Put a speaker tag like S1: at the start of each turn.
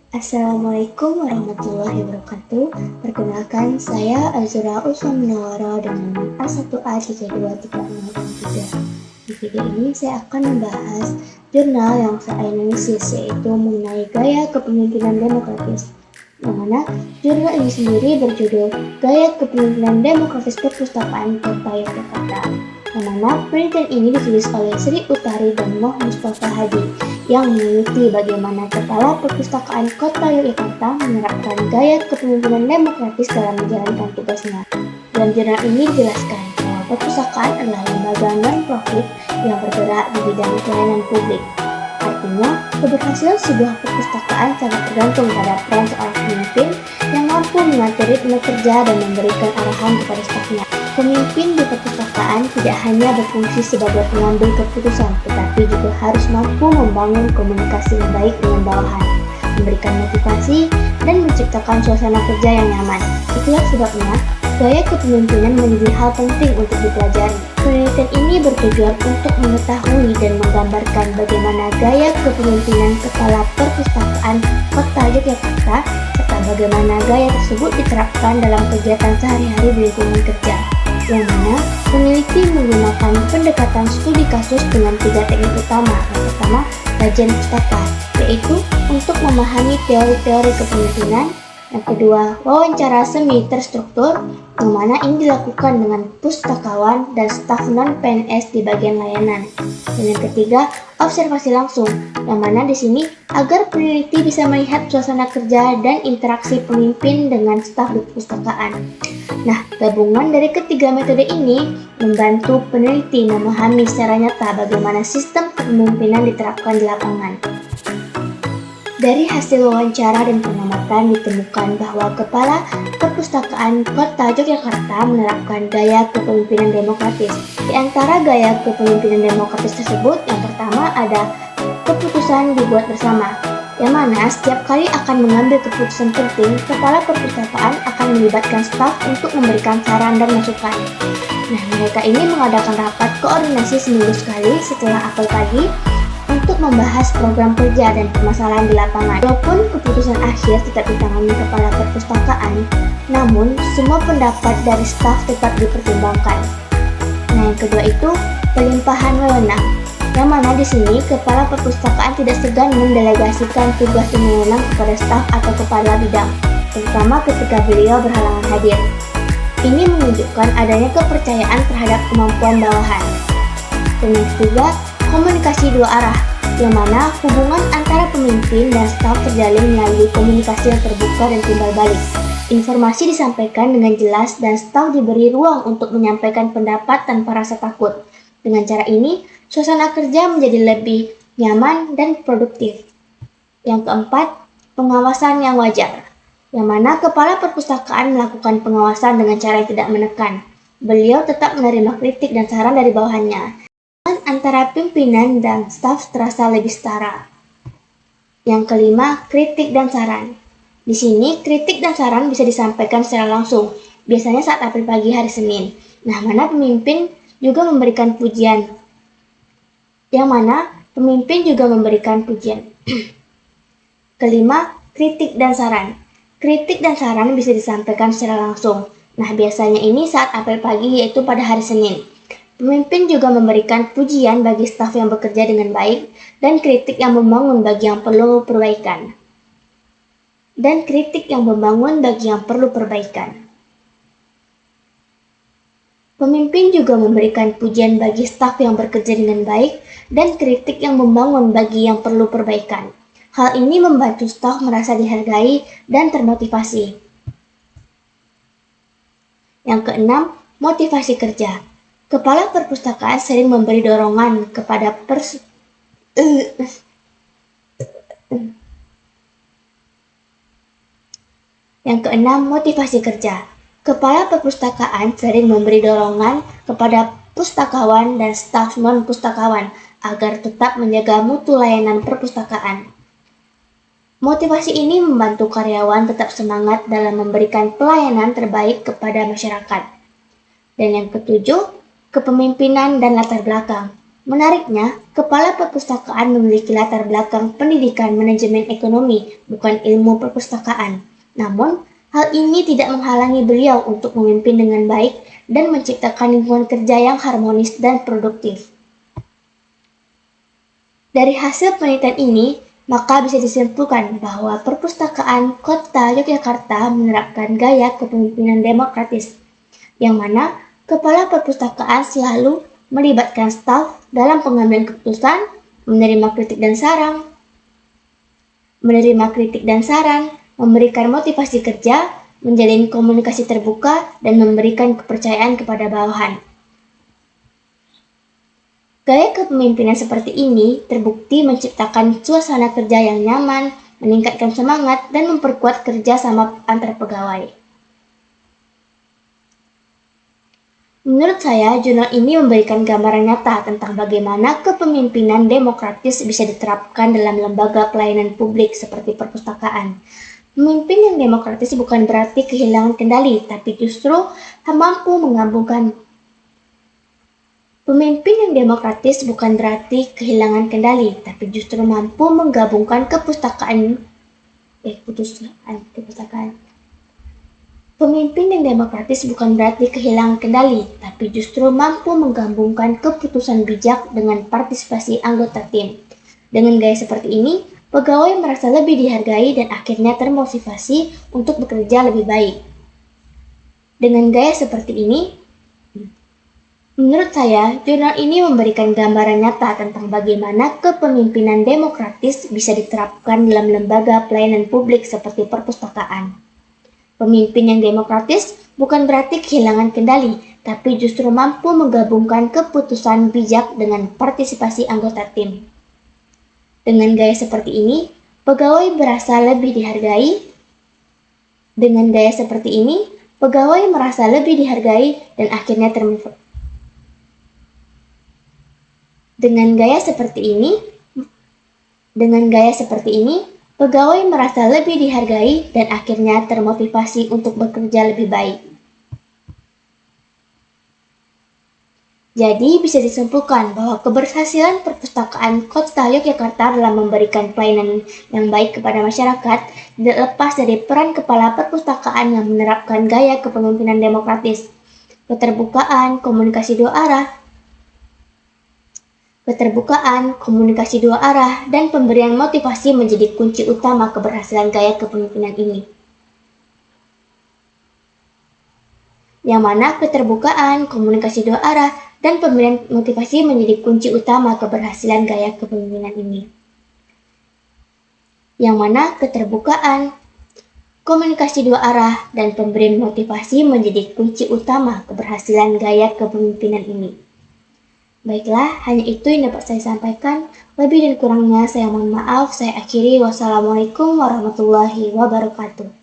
S1: Assalamualaikum warahmatullahi wabarakatuh. Perkenalkan, saya Azura Usman Munawara dengan NIM A1A323663. Di video ini saya akan membahas jurnal yang saya analisis, yaitu mengenai gaya kepemimpinan demokratis. Yang mana jurnal ini sendiri berjudul Gaya Kepemimpinan Demokratis Perpustakaan Kota Yogyakarta. Yang mana penelitian ini ditulis oleh Sri Utari dan Moh Mustafa Hadi yang meneliti bagaimana Kepala Perpustakaan Kota Yogyakarta menerapkan gaya kepemimpinan demokratis dalam menjalankan tugasnya. Dalam jurnal ini dijelaskan bahwa perpustakaan adalah lembaga non-profit yang bergerak di bidang pelayanan publik. Artinya, keberhasilan sebuah perpustakaan sangat tergantung pada peran seorang pemimpin yang mampu mengatur ritme kerja dan memberikan arahan kepada stafnya. Pemimpin di perpustakaan tidak hanya berfungsi sebagai pengambil keputusan, tetapi juga harus mampu membangun komunikasi yang baik dengan bawahan, memberikan motivasi, dan menciptakan suasana kerja yang nyaman. Itulah sebabnya, gaya kepemimpinan menjadi hal penting untuk dipelajari. Penelitian ini bertujuan untuk mengetahui dan menggambarkan bagaimana gaya kepemimpinan Kepala Perpustakaan Kota Yogyakarta, serta bagaimana gaya tersebut diterapkan dalam kegiatan sehari-hari di lingkungan kerja. Yang mana peneliti menggunakan pendekatan studi kasus dengan 3 teknik utama. Yang pertama, kajian pustaka, yaitu untuk memahami teori-teori kepemimpinan. Yang kedua, wawancara semi terstruktur, yang mana ini dilakukan dengan pustakawan dan staf non-PNS di bagian layanan. Dan yang ketiga, observasi langsung, yang mana di sini agar peneliti bisa melihat suasana kerja dan interaksi pemimpin dengan staf di perpustakaan. Nah, gabungan dari ketiga metode ini membantu peneliti memahami secara nyata bagaimana sistem kepemimpinan diterapkan di lapangan. Dari hasil wawancara dan pengamatan ditemukan bahwa Kepala Perpustakaan Kota Yogyakarta menerapkan gaya kepemimpinan demokratis. Di antara gaya kepemimpinan demokratis tersebut, yang pertama ada keputusan dibuat bersama, yang mana setiap kali akan mengambil keputusan penting, Kepala Perpustakaan akan melibatkan staf untuk memberikan saran dan masukan. Nah, mereka ini mengadakan rapat koordinasi seminggu sekali setelah apel pagi untuk membahas program kerja dan permasalahan di lapangan. Walaupun keputusan akhir tetap ditangani Kepala Perpustakaan, namun semua pendapat dari staf tetap dipertimbangkan. Nah, yang kedua itu pelimpahan wewenang, yang mana di sini Kepala Perpustakaan tidak segan mendelegasikan tugas dan wewenang kepada staf atau kepala bidang, terutama ketika beliau berhalangan hadir. Ini menunjukkan adanya kepercayaan terhadap kemampuan bawahan. Dan yang ketiga, komunikasi dua arah, yang mana hubungan antara pemimpin dan staf terjalin melalui komunikasi yang terbuka dan timbal balik. Informasi disampaikan dengan jelas dan staf diberi ruang untuk menyampaikan pendapat tanpa rasa takut. Dengan cara ini, suasana kerja menjadi lebih nyaman dan produktif. Yang keempat, pengawasan yang wajar, yang mana Kepala Perpustakaan melakukan pengawasan dengan cara yang tidak menekan. Beliau tetap menerima kritik dan saran dari bawahannya. Antara pimpinan dan staf terasa lebih setara. Yang kelima, kritik dan saran. Di sini, kritik dan saran bisa disampaikan secara langsung, biasanya saat apel pagi hari Senin. Nah, mana pemimpin juga memberikan pujian. Yang mana pemimpin juga memberikan pujian. Kelima, kritik dan saran. Kritik dan saran bisa disampaikan secara langsung. Nah, biasanya ini saat apel pagi, yaitu pada hari Senin. Pemimpin juga memberikan pujian bagi staf yang bekerja dengan baik dan kritik yang membangun bagi yang perlu perbaikan. Pemimpin juga memberikan pujian bagi staf yang bekerja dengan baik dan kritik yang membangun bagi yang perlu perbaikan. Hal ini membantu staf merasa dihargai dan termotivasi. Yang keenam, motivasi kerja. Kepala Perpustakaan sering memberi dorongan kepada Yang keenam, motivasi kerja. Kepala Perpustakaan sering memberi dorongan kepada pustakawan dan staf non-pustakawan agar tetap menjaga mutu layanan perpustakaan. Motivasi ini membantu karyawan tetap semangat dalam memberikan pelayanan terbaik kepada masyarakat. Dan yang ketujuh, kepemimpinan dan latar belakang. Menariknya, kepala perpustakaan memiliki latar belakang pendidikan manajemen ekonomi, bukan ilmu perpustakaan. Namun, hal ini tidak menghalangi beliau untuk memimpin dengan baik dan menciptakan lingkungan kerja yang harmonis dan produktif. Dari hasil penelitian ini, maka bisa disimpulkan bahwa perpustakaan Kota Yogyakarta menerapkan gaya kepemimpinan demokratis, yang mana kepala perpustakaan selalu melibatkan staf dalam pengambilan keputusan, menerima kritik dan saran, memberikan motivasi kerja, menjalin komunikasi terbuka, dan memberikan kepercayaan kepada bawahan. Gaya kepemimpinan seperti ini terbukti menciptakan suasana kerja yang nyaman, meningkatkan semangat, dan memperkuat kerja sama antar pegawai. Menurut saya, jurnal ini memberikan gambaran nyata tentang bagaimana kepemimpinan demokratis bisa diterapkan dalam lembaga pelayanan publik seperti perpustakaan. Pemimpin yang demokratis bukan berarti kehilangan kendali, tapi justru mampu menggabungkan. Pemimpin yang demokratis bukan berarti kehilangan kendali, tapi justru mampu menggabungkan kepustakaan. Pemimpin yang demokratis bukan berarti kehilangan kendali, tapi justru mampu menggabungkan keputusan bijak dengan partisipasi anggota tim. Dengan gaya seperti ini, pegawai merasa lebih dihargai dan akhirnya termotivasi untuk bekerja lebih baik. Dengan gaya seperti ini, menurut saya, jurnal ini memberikan gambaran nyata tentang bagaimana kepemimpinan demokratis bisa diterapkan dalam lembaga pelayanan publik seperti perpustakaan. Pemimpin yang demokratis bukan berarti kehilangan kendali, tapi justru mampu menggabungkan keputusan bijak dengan partisipasi anggota tim. Dengan gaya seperti ini, pegawai merasa lebih dihargai. Dengan gaya seperti ini, pegawai merasa lebih dihargai dan akhirnya termotivasi. Dengan gaya seperti ini, pegawai merasa lebih dihargai dan akhirnya termotivasi untuk bekerja lebih baik. Jadi bisa disimpulkan bahwa keberhasilan perpustakaan Kota Yogyakarta dalam memberikan pelayanan yang baik kepada masyarakat tidak lepas dari peran kepala perpustakaan yang menerapkan gaya kepemimpinan demokratis, keterbukaan, komunikasi dua arah, dan pemberian motivasi menjadi kunci utama keberhasilan gaya kepemimpinan ini. Yang mana keterbukaan, komunikasi dua arah, dan pemberian motivasi menjadi kunci utama keberhasilan gaya kepemimpinan ini. Yang mana keterbukaan, komunikasi dua arah, dan pemberian motivasi menjadi kunci utama keberhasilan gaya kepemimpinan ini. Baiklah, hanya itu yang dapat saya sampaikan. Lebih dan kurangnya saya mohon maaf. Saya akhiri. Wassalamualaikum warahmatullahi wabarakatuh.